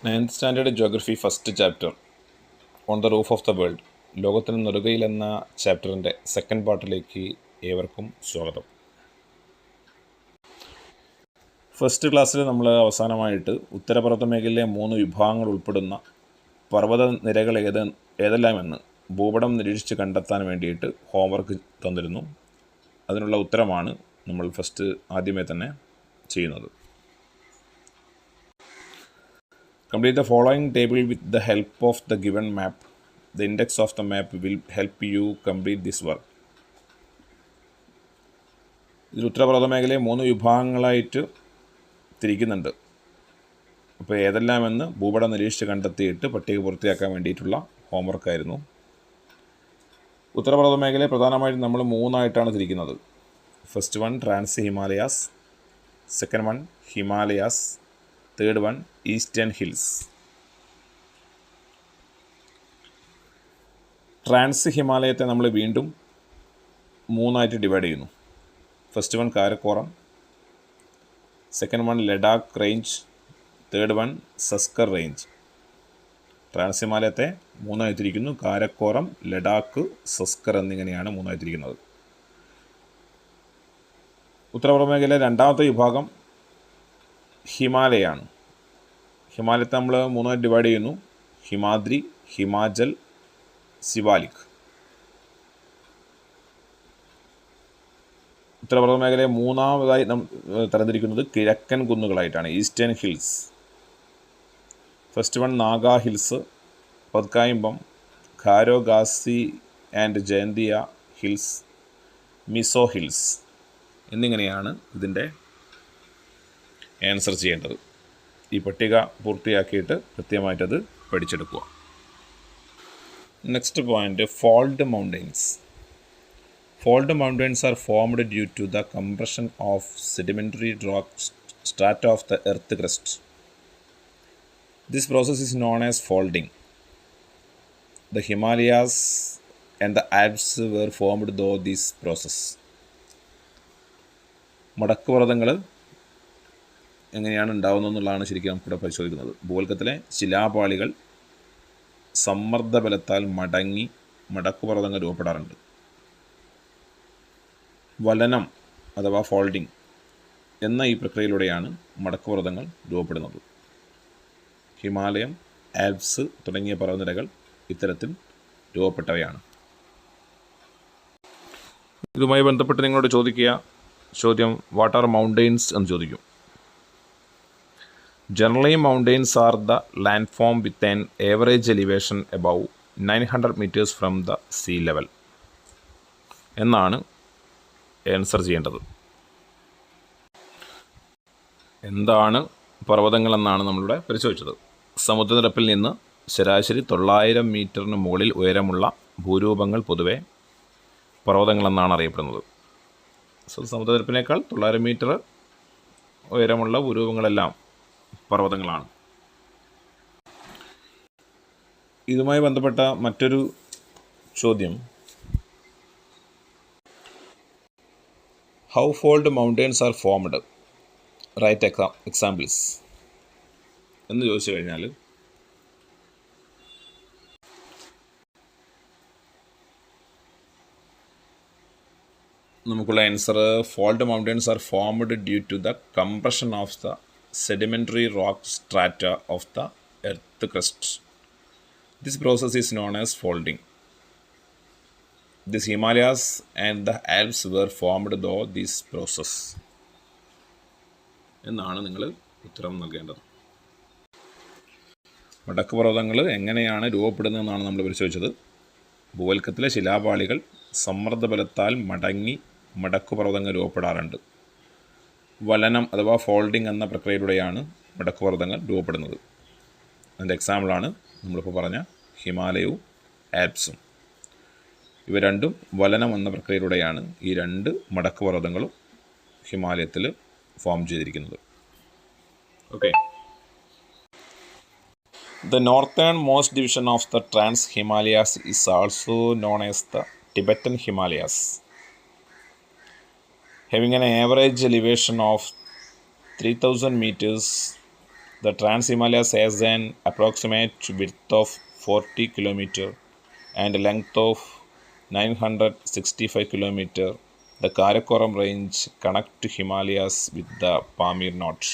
9th standard geography first chapter on the roof of the world, ലോകത്തിന് നെറുകയിൽ എന്ന ചാപ്റ്ററിൻ്റെ സെക്കൻഡ് പാർട്ടിലേക്ക് ഏവർക്കും സ്വാഗതം. ഫസ്റ്റ് ക്ലാസ്സിൽ നമ്മൾ അവസാനമായിട്ട് ഉത്തരപർവ്വത മേഖലയിലെ 3 വിഭാഗങ്ങൾ ഉൾപ്പെടുന്ന പർവ്വത നിരകൾ ഏതെല്ലാമെന്ന് ഭൂപടം നിരീക്ഷിച്ച് കണ്ടെത്താൻ വേണ്ടിയിട്ട് ഹോംവർക്ക് തന്നിരുന്നു. അതിനുള്ള ഉത്തരമാണ് നമ്മൾ ആദ്യമേ തന്നെ ചെയ്യുന്നത്. Complete the following table with the help of the given map. The index of the map will help you complete this work. ഇതിൽ ഉത്തരപർവ്വത മേഖലയെ 3 വിഭാഗങ്ങളായിട്ട് തിരിക്കുന്നുണ്ട്. അപ്പോൾ ഏതെല്ലാമെന്ന് ഭൂപടം നിരീക്ഷിച്ച് കണ്ടെത്തിയിട്ട് പട്ടിക പൂർത്തിയാക്കാൻ വേണ്ടിയിട്ടുള്ള ഹോംവർക്കായിരുന്നു. ഉത്തരപർവ്വത മേഖലയെ പ്രധാനമായിട്ടും നമ്മൾ 3ആയിട്ടാണ് തിരിക്കുന്നത്. First one trans Himalayas, second one Himalayas, third one eastern hills. Trans ഹിമാലയത്തെ നമ്മൾ വീണ്ടും 3ആയിട്ട് ഡിവൈഡ് ചെയ്യുന്നു. First one Karakoram, second one Ladakh range, third one Zanskar range. Trans ഹിമാലയത്തെ 3ആയി തിരിക്കുന്നു. കാരക്കോറം, ലഡാക്ക്, സസ്കർ എന്നിങ്ങനെയാണ് 3ആയി തിരിക്കുന്നത്. ഉത്തരപർവ്വത മേഖലയിലെ രണ്ടാമത്തെ വിഭാഗം ഹിമാലയാണ്. ഹിമാലയത്തെ നമ്മൾ 3ആയി ഡിവൈഡ് ചെയ്യുന്നു. ഹിമാദ്രി, ഹിമാചൽ, സിവാലിക്. ഉത്തരപർവ്വത മേഖലയെ 3ആമതായി തരംതിരിക്കുന്നത് കിഴക്കൻ കുന്നുകളായിട്ടാണ്, eastern hills. First one Naga hills, പത്കായിംബം, Garo Khasi and Jaintia hills, Mizo hills എന്നിങ്ങനെയാണ് ഇതിൻ്റെ ആൻസർ ചെയ്യേണ്ടത്. ഈ പട്ടിക പൂർത്തിയാക്കിയിട്ട് കൃത്യമായിട്ടത് പഠിച്ചെടുക്കുക. Next point, fold mountains. Fold mountains are formed due to the compression of sedimentary rock strata of the earth crust. This process is known as folding. The Himalayas and the Alps were formed though this process. മടക്കുപർവ്വതങ്ങൾ എങ്ങനെയാണ് ഉണ്ടാകുന്നത് എന്നുള്ളതാണ് ശരിക്കും നമുക്കിവിടെ പരിശോധിക്കുന്നത്. ഭൂവൽക്കത്തിലെ ശിലാപാളികൾ സമ്മർദ്ദബലത്താൽ മടങ്ങി മടക്കുപർവ്വതങ്ങൾ രൂപപ്പെടാറുണ്ട്. വലനം അഥവാ folding എന്ന ഈ പ്രക്രിയയിലൂടെയാണ് മടക്കുപർവ്വതങ്ങൾ രൂപപ്പെടുന്നത്. ഹിമാലയം, ആൽപ്സ് തുടങ്ങിയ പർവ്വതനിരകൾ ഇത്തരത്തിൽ രൂപപ്പെട്ടവയാണ്. ഇതുമായി ബന്ധപ്പെട്ട് നിങ്ങളോട് ചോദ്യം വാട്ട് ആർ മൗണ്ടെയ്ൻസ് എന്ന് ചോദിക്കും. Generally, mountains are the landform with an average elevation above 900 meters from the sea level എന്നാണ് ആൻസർ ചെയ്യേണ്ടത്. എന്താണ് പർവ്വതങ്ങൾ എന്നാണ് നമ്മളിവിടെ പരിശോധിച്ചത്. സമുദ്രനിരപ്പിൽ നിന്ന് ശരാശരി 900 മീറ്ററിന് മുകളിൽ ഉയരമുള്ള ഭൂരൂപങ്ങൾ പൊതുവെ പർവ്വതങ്ങളെന്നാണ് അറിയപ്പെടുന്നത്. സമുദ്രനിരപ്പിനേക്കാൾ 900 മീറ്റർ ഉയരമുള്ള ഭൂരൂപങ്ങളെല്ലാം പർവ്വതങ്ങളാണ്. ഇതുമായി ബന്ധപ്പെട്ട മറ്റൊരു ചോദ്യം, how fold mountains are formed, write examples എന്ന് ചോദിച്ചു കഴിഞ്ഞാൽ നമുക്കുള്ള answer, fold mountains are formed due to the compression of the sedimentary rock strata of the earth crust. This process is known as folding. The Himalayas and the Alps were formed through this process എന്നാണ് നിങ്ങൾ ഉത്തരം നൽകേണ്ടത്. മടക്കുപർവ്വതങ്ങൾ എങ്ങനെയാണ് രൂപപ്പെടുന്നതെന്നാണ് നമ്മൾ പരിശോധിച്ചത്. ഭൂവൽക്കത്തിലെ ശിലാപാളികൾ സമ്മർദ്ദബലത്താൽ മടങ്ങി മടക്കുപർവ്വതങ്ങൾ രൂപപ്പെടാറുണ്ട്. വലനം അഥവാ folding എന്ന പ്രക്രിയയിലൂടെയാണ് മടക്കുപർവ്വതങ്ങൾ രൂപപ്പെടുന്നത്. അതിൻ്റെ എക്സാമ്പിളാണ് നമ്മളിപ്പോൾ പറഞ്ഞ ഹിമാലയവും ആൽപ്സും. ഇവ രണ്ടും വലനം എന്ന പ്രക്രിയയിലൂടെയാണ് ഈ 2 മടക്കുപർവ്വതങ്ങളും ഹിമാലയത്തിൽ ഫോം ചെയ്തിരിക്കുന്നത്. Okay. The northernmost division of the trans Himalayas is also known as the Tibetan Himalayas. Having an average elevation of 3000 meters, The Trans-Himalayas has an approximate width of 40 km and length of 965 km. The Karakoram range connects Himalayas with the Pamir Notch.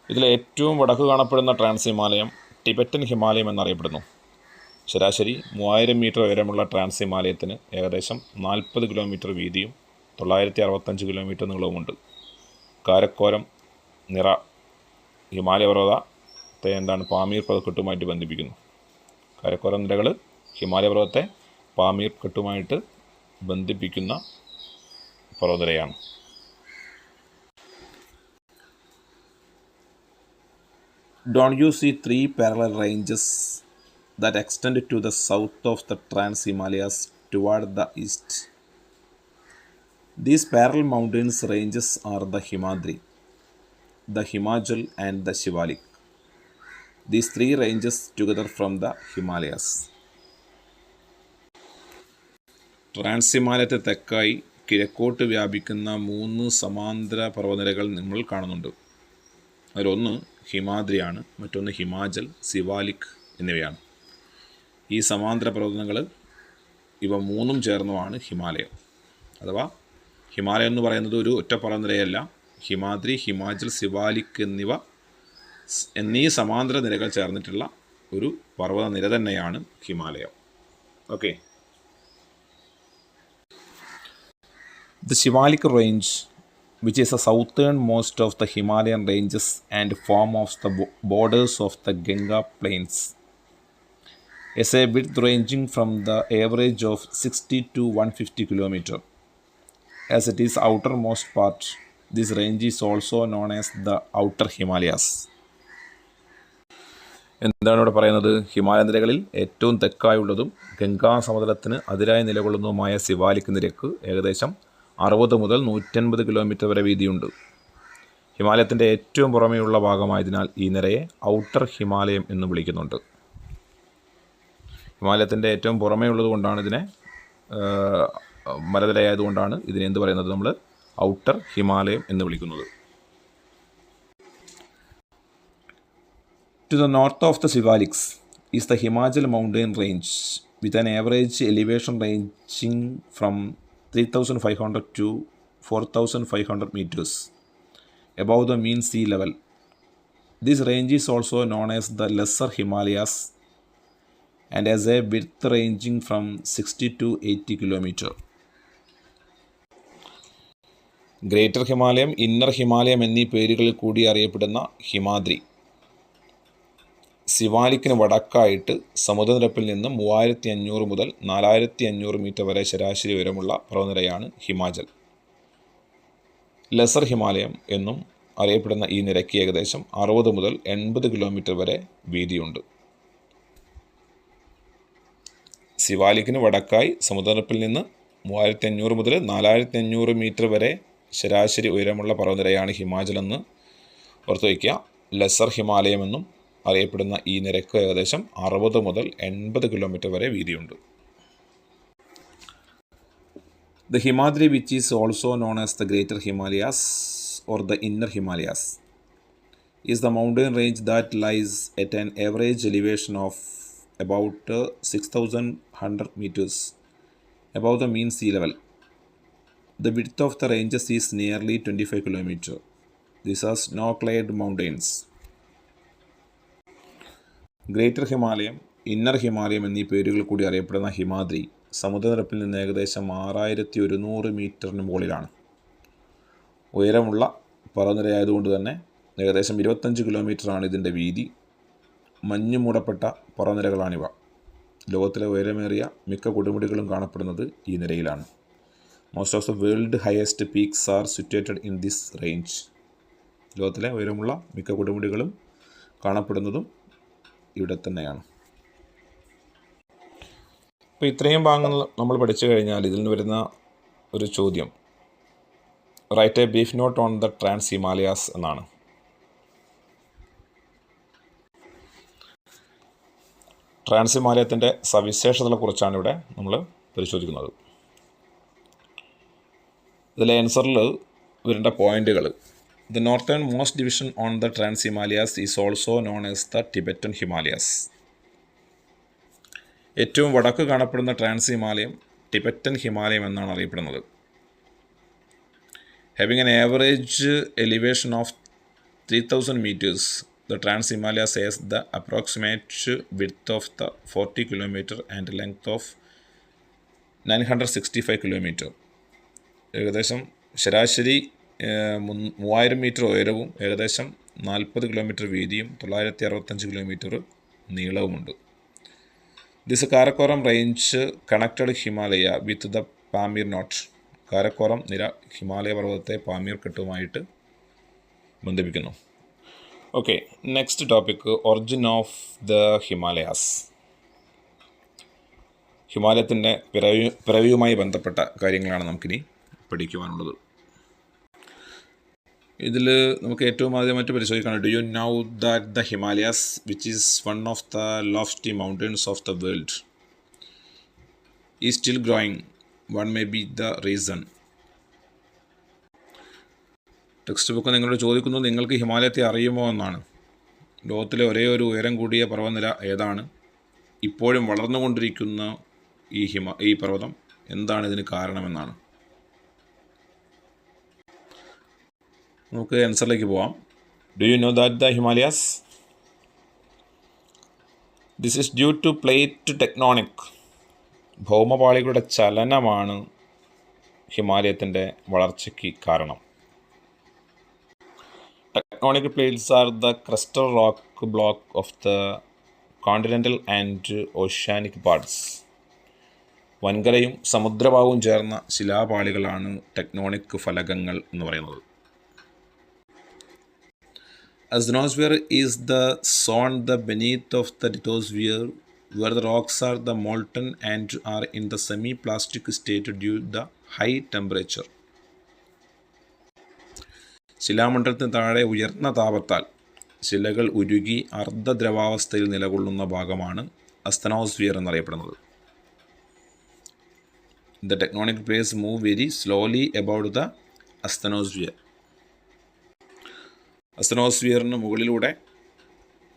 ഇതിൽ ഏറ്റവും വടക്ക് കാണപ്പെടുന്ന trans ഹിമാലയം Tibetan ഹിമാലയം എന്നറിയപ്പെടുന്നു. ശരാശരി 3000 metre ഉയരമുള്ള trans ഹിമാലയത്തിന് ഏകദേശം 40 kilometre വീതിയും 965 kilometre നീളവുമുണ്ട്. Karakoram നിറ ഹിമാലയ പർവ്വതത്തെ പാമീർ പർവ്വതക്കെട്ടുമായിട്ട് ബന്ധിപ്പിക്കുന്നു. കാരക്കോരം നിരകൾ ഹിമാലയ പർവ്വതത്തെ പാമീർ കെട്ടുമായിട്ട് ബന്ധിപ്പിക്കുന്ന പർവ്വതനിരയാണ്. Don't you see 3 parallel ranges that extend to the south of the Trans-Himalayas toward the east? These parallel mountains ranges are the Himadri, the Himachal and the Shivalik. These 3 ranges together from the Himalayas. ട്രാൻസ്-ഹിമാലയത്തെ തെക്കായി കിഴക്കോട്ട് വ്യാപിക്കുന്ന 3 സമാന്തര പർവ്വതനിരകൾ നമ്മൾ കാണുന്നുണ്ട്. അതിലൊന്ന് ഹിമാദ്രിയാണ്, മറ്റൊന്ന് ഹിമാചൽ, സിവാലിക് എന്നിവയാണ്. ഈ സമാന്തര പർവ്വതങ്ങൾ ഇവ 3 ചേർന്നുമാണ് ഹിമാലയം. അഥവാ ഹിമാലയം എന്ന് പറയുന്നത് ഒരു ഒറ്റ പർവ്വതനിരയല്ല. ഹിമാദ്രി, ഹിമാചൽ, സിവാലിക് എന്നീ സമാന്തര നിരകൾ ചേർന്നിട്ടുള്ള ഒരു പർവ്വതനിര തന്നെയാണ് ഹിമാലയം. Okay. The Shivalik range, which is the southernmost of the Himalayan ranges and forms the borders of the Ganga plains, has a width ranging from the average of 60 to 150 km. As it is outermost part, this range is also known as the Outer Himalayas. എന്താണ് ഇവിടെ പറയുന്നത്? ഹിമാലയ നിരകളിൽ ഏറ്റവും തെക്കായുള്ളതും ഗംഗാ സമതലത്തിന് അതിരായി നിലകൊള്ളുന്നതുമായ സിവാലിക് നിരക്ക് ഏകദേശം 60 മുതൽ 150 kilometre വരെ വീതിയുണ്ട്. ഹിമാലയത്തിൻ്റെ ഏറ്റവും പുറമേയുള്ള ഭാഗമായതിനാൽ ഈ നിരയെ ഔട്ടർ ഹിമാലയം എന്ന് വിളിക്കുന്നുണ്ട്. ഹിമാലയത്തിൻ്റെ ഏറ്റവും പുറമേ ഉള്ളത് കൊണ്ടാണ് ഇതിനെ മലനിരയായതുകൊണ്ടാണ് ഇതിനെ എന്ത് പറയുന്നത്? നമ്മൾ ഔട്ടർ ഹിമാലയം എന്ന് വിളിക്കുന്നത്. To the north of the Shivaliks is the Himachal mountain range with an average elevation ranging from 3,500 to 4,500 meters above the mean sea level. This range is also known as the Lesser Himalayas and has a width ranging from 60 to 80 km. Greater ഹിമാലയം, inner ഹിമാലയം എന്നീ പേരുകളിൽ കൂടി അറിയപ്പെടുന്ന ഹിമാദ്രി സിവാലിക്കിന് വടക്കായിട്ട് സമുദ്രനിരപ്പിൽ നിന്ന് 3500 മുതൽ 4500 metre വരെ ശരാശരി ഉയരമുള്ള പർവ്വതനിരയാണ് ഹിമാചൽ. ലെസർ ഹിമാലയം എന്നും അറിയപ്പെടുന്ന ഈ നിരയ്ക്ക് ഏകദേശം 60 മുതൽ 80 കിലോമീറ്റർ വരെ വീതിയുണ്ട്. സിവാലിക്കിന് വടക്കായി സമുദ്രനിരപ്പിൽ നിന്ന് 3500 മുതൽ 4500 മീറ്റർ വരെ ശരാശരി ഉയരമുള്ള പർവ്വതനിരയാണ് ഹിമാചൽ എന്ന് ഓർത്തു വയ്ക്കുക. ലെസർ ഹിമാലയം എന്നും അറിയപ്പെടുന്ന ഈ നിരക്ക് ഏകദേശം 60 മുതൽ 80 കിലോമീറ്റർ വരെ വീതിയുണ്ട്. The Himadri, which is also known as the Greater Himalayas or the Inner Himalayas, is the mountain range that lies at an average elevation of about 6,100 meters above the mean sea level. The width of the ranges is nearly 25 kilometers. These are snow-clad mountains. Greater ഹിമാലയം, inner ഹിമാലയം എന്നീ പേരുകൾ കൂടി അറിയപ്പെടുന്ന ഹിമാദ്രി സമുദ്രനിരപ്പിൽ നിന്ന് ഏകദേശം 6100 മീറ്ററിന് മുകളിലാണ്. ഉയരമുള്ള പർവ്വതനിരയായതുകൊണ്ട് തന്നെ ഏകദേശം 25 കിലോമീറ്ററാണ് ഇതിൻ്റെ വീതി. മഞ്ഞ് മൂടപ്പെട്ട പർവ്വതനിരകളാണിവ. ലോകത്തിലെ ഉയരമേറിയ മിക്ക കൊടുമുടികളും കാണപ്പെടുന്നത് ഈ നിരയിലാണ്. Most of the world highest peaks are situated in this range. ലോകത്തിലെ ഉയരമുള്ള മിക്ക കൊടുമുടികളും കാണപ്പെടുന്നതും ഇവിടെ തന്നെയാണ്. അപ്പോൾ ഇത്രയും ഭാഗങ്ങൾ നമ്മൾ പഠിച്ചു കഴിഞ്ഞാൽ ഇതിൽ നിന്ന് വരുന്ന ഒരു ചോദ്യം write a brief note on the trans Himalayas എന്നാണ്. ട്രാൻസ് ഹിമാലയത്തിൻ്റെ സവിശേഷതകളെക്കുറിച്ചാണ് ഇവിടെ നമ്മൾ പരിശോധിക്കുന്നത്. ഇതിലെ ആൻസറിൽ വരേണ്ട പോയിൻ്റുകൾ: The northernmost division on the Trans-Himalayas is also known as the Tibetan Himalayas. ഏറ്റവും വടക്ക് കാണപ്പെടുന്ന ട്രാൻസ് ഹിമാലയം ടിബറ്റൻ ഹിമാലയം എന്നാണ് അറിയപ്പെടുന്നത്. Having an average elevation of 3000 meters, the Trans-Himalayas has the approximate width of the 40 km and length of 965 km. ഏകദേശം ശരാശരി 3000 metre ഉയരവും ഏകദേശം 40 kilometre വീതിയും 965 കിലോമീറ്റർ നീളവുമുണ്ട്. This Karakoram range connected Himalaya with the Pamir knot. Karakoram നിര ഹിമാലയ പർവ്വതത്തെ പാമീർ കെട്ടുമായിട്ട് ബന്ധിപ്പിക്കുന്നു. Okay, next topic origin of the Himalayas. ഹിമാലയത്തിൻ്റെ പിറവിയുമായി ബന്ധപ്പെട്ട കാര്യങ്ങളാണ് നമുക്കിനി പഠിക്കുവാനുള്ളത്. ഇതിൽ നമുക്ക് ഏറ്റവും ആദ്യമായിട്ട് പരിശോധിക്കണം, do you know that the Himalayas which is one of the lofty mountains of the world is still growing, one may be the reason. Textbook നിങ്ങളോട് ചോദിക്കുന്നത് നിങ്ങൾക്ക് ഹിമാലയത്തെ അറിയുമോ എന്നാണ്. ലോകത്തിലെ ഒരേ ഒരു ഉയരം കൂടിയ പർവ്വതനിര ഏതാണ്? ഇപ്പോഴും വളർന്നുകൊണ്ടിരിക്കുന്ന ഈ പർവ്വതം എന്താണ് ഇതിന് കാരണമെന്നാണ്. നമുക്ക് ആൻസറിലേക്ക് പോവാം. Do you know that the Himalayas? This is due to plate tectonic. ഭൗമപാളികളുടെ ചലനമാണ് ഹിമാലയത്തിൻ്റെ വളർച്ചയ്ക്ക് കാരണം. Tectonic plates are the crustal rock block of the continental and oceanic parts. വൻകരയും സമുദ്രഭാഗവും ചേർന്ന ശിലാപാളികളാണ് ടെക്ടോണിക് ഫലകങ്ങൾ എന്ന് പറയുന്നത്. Asthenosphere is the zone beneath of the lithosphere where the rocks are the molten and are in the semi-plastic state due to the high temperature. ശിലാമണ്ഡലത്തിന് താഴെ ഉയർന്ന താപത്താൽ ശിലകൾ ഉരുകി അർദ്ധദ്രവാവസ്ഥയിൽ നിലകൊള്ളുന്ന ഭാഗമാണ് അസ്തനോസ്ഫിയർ എന്നറിയപ്പെടുന്നത്. The tectonic plates move very slowly about the asthenosphere. അസ്തനോസ്ഫിയറിന് മുകളിലൂടെ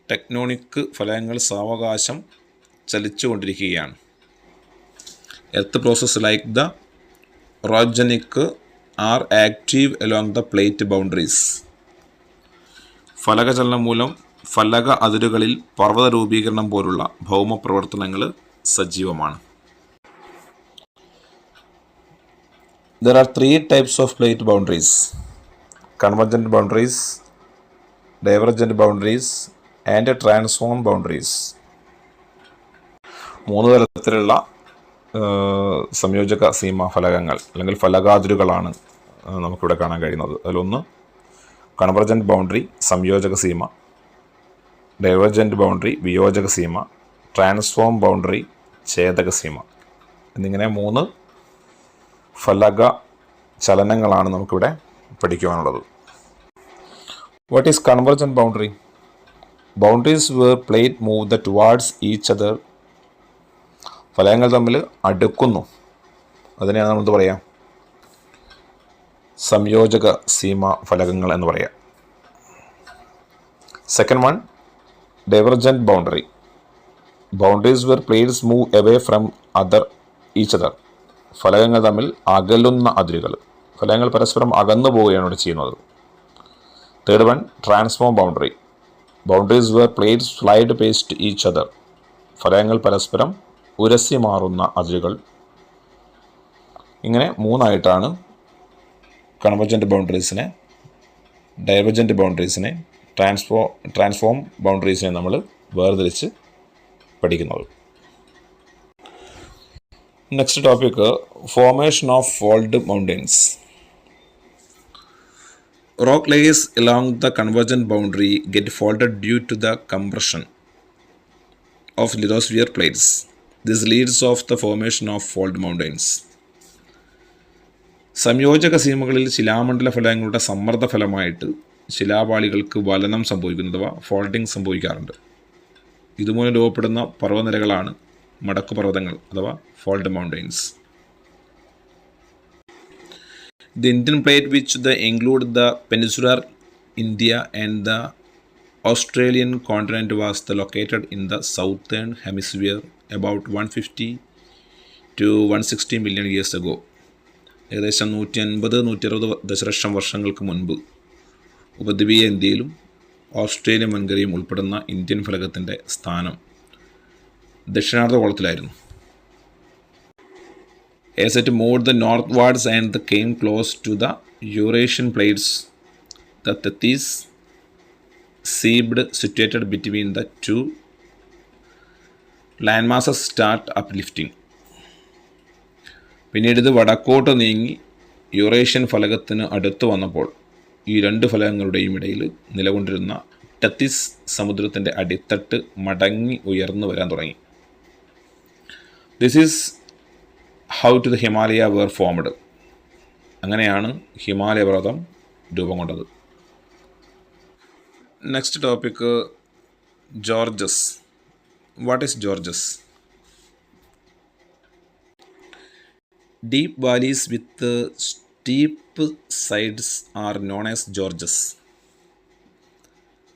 tectonic ഫലകങ്ങൾ സാവകാശം ചലിച്ചുകൊണ്ടിരിക്കുകയാണ്. Earth process like the orogenic are active along the plate boundaries. ഫലകചലനം മൂലം ഫലക അതിരുകളിൽ പർവ്വത രൂപീകരണം പോലുള്ള ഭൗമ പ്രവർത്തനങ്ങൾ സജീവമാണ്. There are 3 types of plate boundaries: convergent boundaries, divergent boundaries and transform boundaries. 3 തരത്തിലുള്ള സംയോജക സീമ ഫലകങ്ങൾ അല്ലെങ്കിൽ ഫലകാതിരുകളാണ് നമുക്കിവിടെ കാണാൻ കഴിയുന്നത്. അതിലൊന്ന് കൺവർജൻറ്റ് ബൗണ്ടറി സംയോജക സീമ, ഡൈവർജൻറ്റ് ബൗണ്ടറി വിയോജക സീമ, ട്രാൻസ്ഫോം ബൗണ്ടറി ഛേദക സീമ എന്നിങ്ങനെ 3 ഫലക ചലനങ്ങളാണ് നമുക്കിവിടെ പഠിക്കുവാനുള്ളത്. What is convergent boundary? Boundaries where plate move towards each other. ഫലകങ്ങൾ തമ്മിൽ അടുക്കുന്നു, അതിനെയാണ് നമ്മൾ പറയാം സംയോജക സീമ ഫലകങ്ങൾ എന്ന് പറയാം. Second one divergent boundary. Boundaries where plates move away from each other. ഫലകങ്ങൾ തമ്മിൽ അകലുന്ന അതിരുകൾ, ഫലകങ്ങൾ പരസ്പരം അകന്നു പോവുകയാണ് ഇവിടെ ചെയ്യുന്നത്. Third one transform boundary. Boundaries where plates slide past each other. ഫലകങ്ങൾ പരസ്പരം ഉരസി മാറുന്ന അതിരുകൾ. ഇങ്ങനെ 3ആയിട്ടാണ് കൺവർജൻറ്റ് ബൗണ്ടറീസിനെ, ഡൈവർജൻറ്റ് ബൗണ്ടറീസിനെ, ട്രാൻസ്ഫോം ബൗണ്ടറീസിനെ നമ്മൾ വേർതിരിച്ച് പഠിക്കുന്നത്. Next topic formation of fold mountains. Rock layers along the convergent boundary get folded due to the compression of lithosphere plates. This leads to the formation of fold mountains. സംയോജക സീമകളിൽ ശിലാമണ്ഡല ഫലകങ്ങളുടെ സമ്മർദ്ദ ഫലമായിട്ട് ശിലാപാളികൾക്ക് വലനം സംഭവിക്കുന്നത് അഥവാ ഫോൾഡിംഗ് സംഭവിക്കാറുണ്ട്. ഇതുമൂലം രൂപപ്പെടുന്ന പർവ്വതനിരകളാണ് മടക്കുപർവ്വതങ്ങൾ അഥവാ fold mountains. The Indian plate, which include the peninsular India and the Australian continent was located in the southern hemisphere about 150 to 160 million years ago. ഏകദേശം 150-160 ദശലക്ഷം വർഷങ്ങൾക്ക് മുൻപ് ഉപദ്വീപീയ ഇന്ത്യയിലും ഓസ്ട്രേലിയൻ വൻകരയും ഉൾപ്പെടുന്ന ഇന്ത്യൻ ഫലകത്തിൻ്റെ സ്ഥാനം ദക്ഷിണാർദ്ധഗോളത്തിലായിരുന്നു. As it moved northwards and came close to the Eurasian plates, the Tethys seabed situated between the two landmasses start uplifting. പിന്നീട് ഇത് വടക്കോട്ട് നീങ്ങി യൂറേഷ്യൻ ഫലകത്തിന് അടുത്ത് വന്നപ്പോൾ ഈ രണ്ട് ഫലകങ്ങളുടെയും ഇടയിൽ നിലകൊണ്ടിരുന്ന ടെത്തിസ് സമുദ്രത്തിൻ്റെ അടിത്തട്ട് മടങ്ങി ഉയർന്നു വരാൻ തുടങ്ങി. This is how to the Himalaya were formed. അങ്ങനെയാണ് ഹിമാലയ പർവ്വതം രൂപം കൊണ്ടത്. Next topic gorges. What is gorges? Deep valleys with steep sides are known as gorges.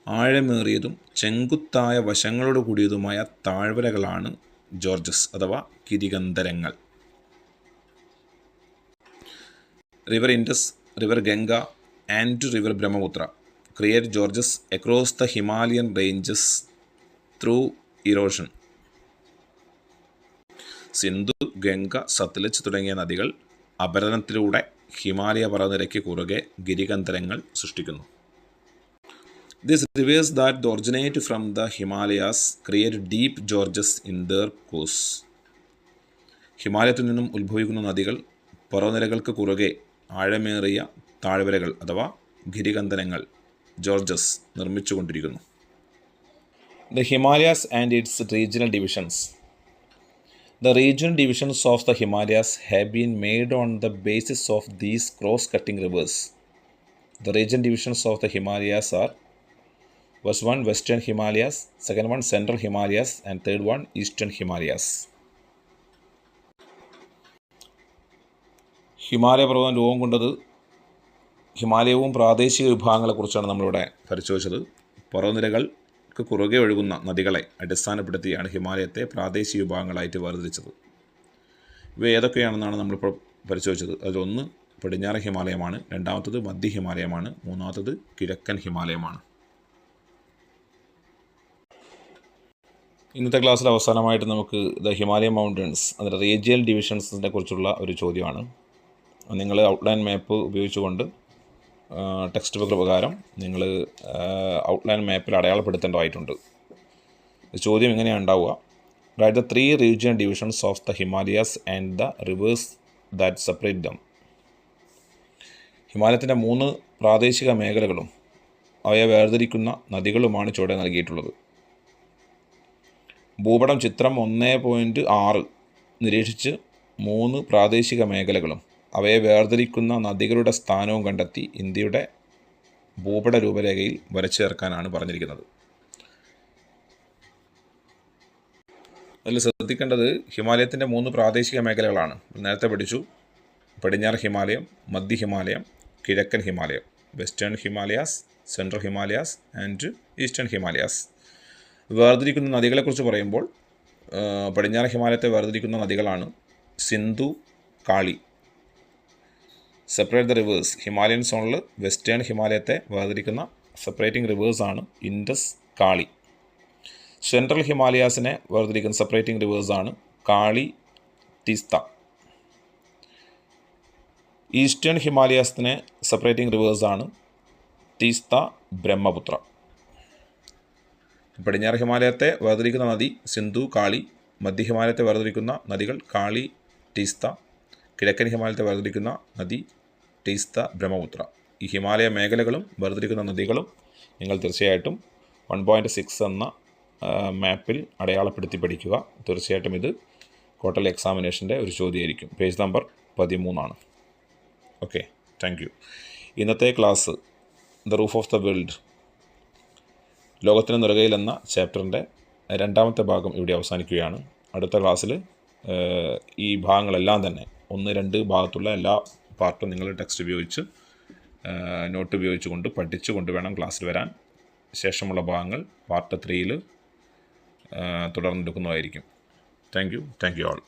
ആഴമേറിയതും ചെങ്കുത്തായ വശങ്ങളോട് കൂടിയതുമായ താഴ്വരകളാണ് ജോർജസ് അഥവാ ഗിരികന്ധരങ്ങൾ. River Indus, river Ganga and river Brahmaputra create gorges across the Himalayan ranges through erosion. Sindhu, Ganga, Sutlej തുടങ്ങിയ നദികൾ അപരദനത്തിലൂടെ ഹിമാലയ പർവ്വതനിരയ്ക്ക് കുറുകെ ഗിരികന്ധരങ്ങൾ സൃഷ്ടിക്കുന്നു. These rivers that originate from the Himalayas create deep gorges in their course. ഹിമാലയത്തിൽ നിന്നും ഉത്ഭവിക്കുന്ന നദികൾ പർവ്വതനിരകൾക്ക് കുറുകെ ആഴമേറിയ താഴ്വരകൾ അഥവാ ഗിരികന്ധരങ്ങൾ Georges നിർമ്മിച്ചുകൊണ്ടിരിക്കുന്നു. The Himalayas and its regional divisions. The regional divisions of the Himalayas have been made on the basis of these cross-cutting rivers. The regional divisions of the Himalayas are first one Western Himalayas, second one Central Himalayas, and third one Eastern Himalayas. Himalaya പർവ്വതം രൂപം കൊണ്ടത് ഹിമാലയവും പ്രാദേശിക വിഭാഗങ്ങളെക്കുറിച്ചാണ് നമ്മളിവിടെ പരിശോധിച്ചത്. പർവ്വതനിരകൾക്ക് കുറുകെ ഒഴുകുന്ന നദികളെ അടിസ്ഥാനപ്പെടുത്തിയാണ് ഹിമാലയത്തെ പ്രാദേശിക വിഭാഗങ്ങളായിട്ട് വേർതിരിച്ചത്. ഇവ ഏതൊക്കെയാണെന്നാണ് നമ്മളിപ്പോൾ പരിശോധിച്ചത്. അതിലൊന്ന് പടിഞ്ഞാറൻ ഹിമാലയമാണ്, രണ്ടാമത്തത് മധ്യ ഹിമാലയമാണ്, മൂന്നാമത്തത് കിഴക്കൻ ഹിമാലയമാണ്. ഇന്നത്തെ ക്ലാസ്സിൽ അവസാനമായിട്ട് നമുക്ക് ദ ഹിമാലയൻ മൗണ്ടൻസ് അതിൻ്റെ റീജിയൽ ഡിവിഷൻസിനെ കുറിച്ചുള്ള ഒരു ചോദ്യമാണ്. നിങ്ങൾ ഔട്ട്ലൈൻ മാപ്പ് ഉപയോഗിച്ചുകൊണ്ട് ടെക്സ്റ്റ് ബുക്ക് പ്രകാരം നിങ്ങൾ ഔട്ട്ലൈൻ മാപ്പിൽ അടയാളപ്പെടുത്തേണ്ടതായിട്ടുണ്ട്. ചോദ്യം എങ്ങനെയാണ് ഉണ്ടാവുക? Write the 3 region divisions of the Himalayas and the rivers that separate them. ഹിമാലയത്തിൻ്റെ 3 പ്രാദേശിക മേഖലകളും അവയെ വേർതിരിക്കുന്ന നദികളുമാണ് ചുവടെ നൽകിയിട്ടുള്ളത്. ഭൂപടം ചിത്രം 1.6 നിരീക്ഷിച്ച് 3 പ്രാദേശിക മേഖലകളും അവയെ വേർതിരിക്കുന്ന നദികളുടെ സ്ഥാനവും കണ്ടെത്തി ഇന്ത്യയുടെ ഭൂപട രൂപരേഖയിൽ വരച്ചു ചേർക്കാനാണ് പറഞ്ഞിരിക്കുന്നത്. അതിൽ ശ്രദ്ധിക്കേണ്ടത് ഹിമാലയത്തിൻ്റെ 3 പ്രാദേശിക മേഖലകളാണ്. നേരത്തെ പഠിച്ചു. പടിഞ്ഞാറ് ഹിമാലയം, മധ്യ ഹിമാലയം, കിഴക്കൻ Himalayam. Western Himalayas, central Himalayas and eastern Himalayas. വേർതിരിക്കുന്ന നദികളെക്കുറിച്ച് പറയുമ്പോൾ പടിഞ്ഞാറ് ഹിമാലയത്തെ വേർതിരിക്കുന്ന നദികളാണ് Sindhu, Kali. Separate the rivers. Himalayan സോണിൽ വെസ്റ്റേൺ ഹിമാലയത്തെ വേർതിരിക്കുന്ന സെപ്പറേറ്റിംഗ് റിവേഴ്സാണ് ഇൻഡസ്, കാളി. സെൻട്രൽ ഹിമാലയാസിനെ വേർതിരിക്കുന്ന സെപ്പറേറ്റിംഗ് റിവേഴ്സാണ് കാളി, തീസ്ത. ഈസ്റ്റേൺ ഹിമാലയാസിനെ സെപ്പറേറ്റിംഗ് റിവേഴ്സാണ് തീസ്ത, ബ്രഹ്മപുത്ര. പടിഞ്ഞാറ് ഹിമാലയത്തെ വേർതിരിക്കുന്ന നദി സിന്ധു, കാളി. മധ്യ ഹിമാലയത്തെ വേർതിരിക്കുന്ന നദികൾ കാളി, തീസ്ത. കിഴക്കൻ ഹിമാലയത്തെ വേർതിരിക്കുന്ന നദി തീസ്ത, ബ്രഹ്മപുത്ര. ഈ ഹിമാലയ മേഖലകളും വേർതിരിക്കുന്ന നദികളും നിങ്ങൾ തീർച്ചയായിട്ടും 1.6 എന്ന മാപ്പിൽ അടയാളപ്പെടുത്തി പഠിക്കുക. തീർച്ചയായിട്ടും ഇത് ക്വാർട്ടർലി എക്സാമിനേഷൻ്റെ ഒരു ചോദ്യമായിരിക്കും. Page number 13 okay, thank you. ഇന്നത്തെ class the roof of the world, ലോകത്തിന് നെറുകയിൽ എന്ന ചാപ്റ്ററിൻ്റെ 2ാമത്തെ ഭാഗം ഇവിടെ അവസാനിക്കുകയാണ്. അടുത്ത ക്ലാസ്സിൽ ഈ ഭാഗങ്ങളെല്ലാം തന്നെ 1, 2 ഭാഗത്തുള്ള എല്ലാ പാർട്ടും നിങ്ങൾ ടെക്സ്റ്റ് ഉപയോഗിച്ച് നോട്ട് ഉപയോഗിച്ചുകൊണ്ട് പഠിച്ചുകൊണ്ട് വേണം ക്ലാസ്സിൽ വരാൻ. ശേഷമുള്ള ഭാഗങ്ങൾ പാർട്ട് 3 തുടർന്നെടുക്കുന്നതായിരിക്കും. Thank you all.